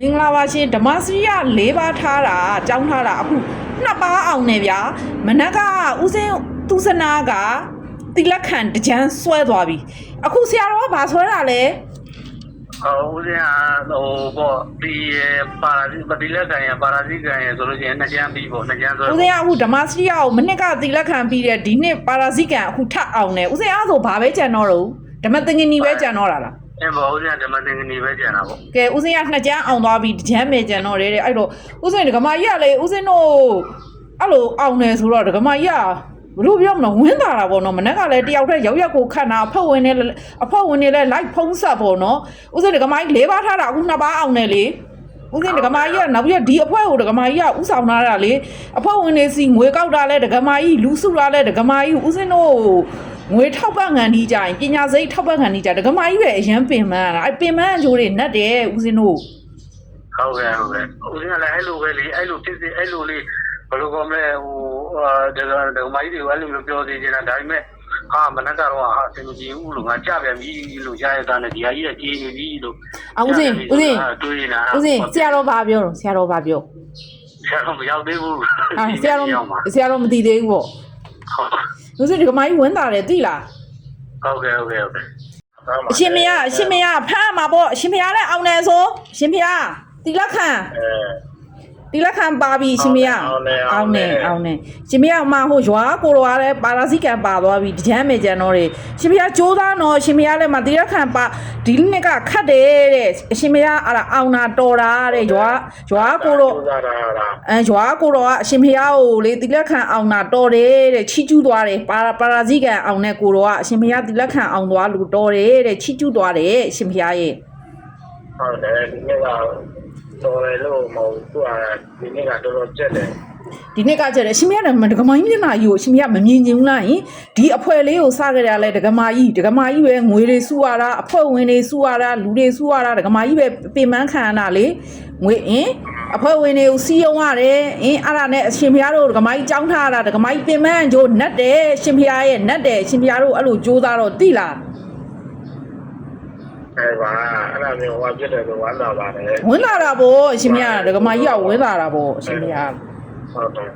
မင်္ဂလာပါရှင်ဓမ္မစရိယ၄ပါးထားတာကြောင်းထားတာအခုနှစ်ပါးအောင်နေဗျာမနက်ကဦးစင်းသူစနာကတိလက်ခံတကြမ်းဆွဲသွားပြီအခုဆရာတော်ကဘာဆွဲတာလဲဦးစင်းဟိုပေါ့ဒီပါရာဇိတိလက်ခံရပါရာဇိကံရဆိုလို့ရှိရင်နှစ်ကြမ်းပြီးပေါ့နှစ်ကြမ်းဆွဲဦးစင်းအခုဓမ္မစရိယကိုမနက်ကတိလက်ခံပြီးတဲ့ဒီနှစ်ပါရာဇိကံအခုထပ်အောင်နေဦးစင်းအဲ့ဆိုဘာပဲကြံတော့တော့ဓမ္မသင်္ကနီပဲကြံတော့တာလားဘောဦးစင်းဓမ္မသင်္ကနီပဲကြံတာပေါ့ကဲဦးစင်းကနှစ်ကြမ်းအောင်သွားပြီတကြမ်းပဲကြံတော့တယ်တဲ့အဲ့တော့ဦးစင်းဓမ္မကြီးကလေဦးစင်းတို့အဲ့လိုအောင်နေဆိုတော့ဓမ္မကြီးကဘလို့ပြောမလို့ဝင်းတာတာပေါ့နော်မနက်ကလည်းတယောက်တည်းရောက်ကိုခတ်တာအဖေဝင်နေလည်းလိုက်ဖုံးဆက်ပေါ့နော်ဦးစင်းဓမ္မကြီး၄ပါးထားတာအခုနှစ်ပါးအောင်နေလေဦးစင်းဓမ္မကြီးကနောက်ပြီးဒီအဖွဲကိုဓမ္မကြီးကဥဆောင်လာတာလေအဖေဝင်နေစီငွေကောက်တာလဲဓမ္မကြီးလူစုတာလဲဓမ္မကြီးဦးစင်းတို့ငွေထောက်ပံ့ခံနေကြရင်ပညာစိတ်ထောက်ပံ့ခံနေကြဓမ္မကြီးပဲအရန်ပင်ပန်းရတာအဲ့ပင်ပန်းအကျိုးတွေနဲ့တယ်ဦးစင်းတို့ဟုတ်ကဲ့ဦးစင်းကလည်းအဲ့လိုပဲလေအဲ့လိုဖြစ်စီအဲ့လိုလေးဘယ်လိုကောမလဲဟိုဓမ္မကြီးတွေအဲ့လိုမျိုးပြောသေးတယ်ဒါပေမဲ့မနက်ကတော့အစင်ကြီးဦးလို့ငါကြပြန်ပြီလို့ရရတာနဲ့ဒီဟာကြီးကကြီးနေပြီလို့ဦးစင်းတွေးနေတာဦးစင်းဆရာတော်ဘာပြောတော့ဆရာတော်ဘာပြောဆရာတော်မရောက်သေးဘူးဆရာတော်မသိသေးဘူးပေါ့ဦးစင်းဒီကမကြီးဝင်တာတယ်သိလားဟုတ်ကဲ့အရှင်မရဖမ်းမှာပေါ့အရှင်မရလည်းအောင်နေဆိုအရှင်မရတိလက်ခံတိလက်ခံပါပြီရှင်မရအောင်နေရှင်မရမှာဟိုရွာကိုတော်ကလည်းပါရာဇိကံပါသွားပြီတကြမ်းမေကြံတော့တယ်ရှင်မရကြိုးသားတော့ရှင်မရလည်းမှာတိလက်ခံပါဒီနှစ်ကခတ်တယ်တဲ့အရှင်မရအဲ့ဒါအောင်နာတော်တာတဲ့ရွာကိုတော်ရွာကိုတော်ကအရှင်မရကိုလေတိလက်ခံအောင်နာတော်တယ်တဲ့ချီကျူးသွားတယ်ပါရာဇိကံအောင်တဲ့ကိုတော်ကအရှင်မရတိလက်ခံအောင်သွားလို့တော်တယ်တဲ့ချီကျူးသွားတယ်အရှင်မရရဲ့ဟုတ်တယ်ဒီနေ့ကတော်တယ်လို့မဟုတ်သူကဒီနေ့ကတော်တော်ကြက်တယ်ဒီနေ့ကကြက်တယ်ရှင်မရလည်းဒကမာကြီးမျက်နှာကြီးကိုရှင်မရမမြင်ချင်ဘူးလားယင်ဒီအဖွဲလေးကိုစခဲ့ရလဲဒကမာကြီးပဲငွေတွေစုရတာအဖွဲဝင်တွေစုရတာလူတွေစုရတာဒကမာကြီးပဲပင်ပန်းခံရတာလေငွေအဖွဲဝင်တွေကိုစီးယုံရတယ်အဲ့ဒါနဲ့ရှင်မရတို့ဒကမာကြီးကြောင်းထားရတာဒကမာကြီးပင်ပန်းကြိုးနတ်တယ်ရှင်မရရဲ့နတ်တယ်ရှင်မရတို့အဲ့လိုကြိုးစားတော့တိလားအဲ့ဒါမျိုးဟောပြတယ်ဆိုဝမ်းသာပါတယ်ဝင်လာတာပေါ့အရှင်မရဒကမာကြီးကဝင်လာတာပေါ့အရှင်မရဟုတ်တယ်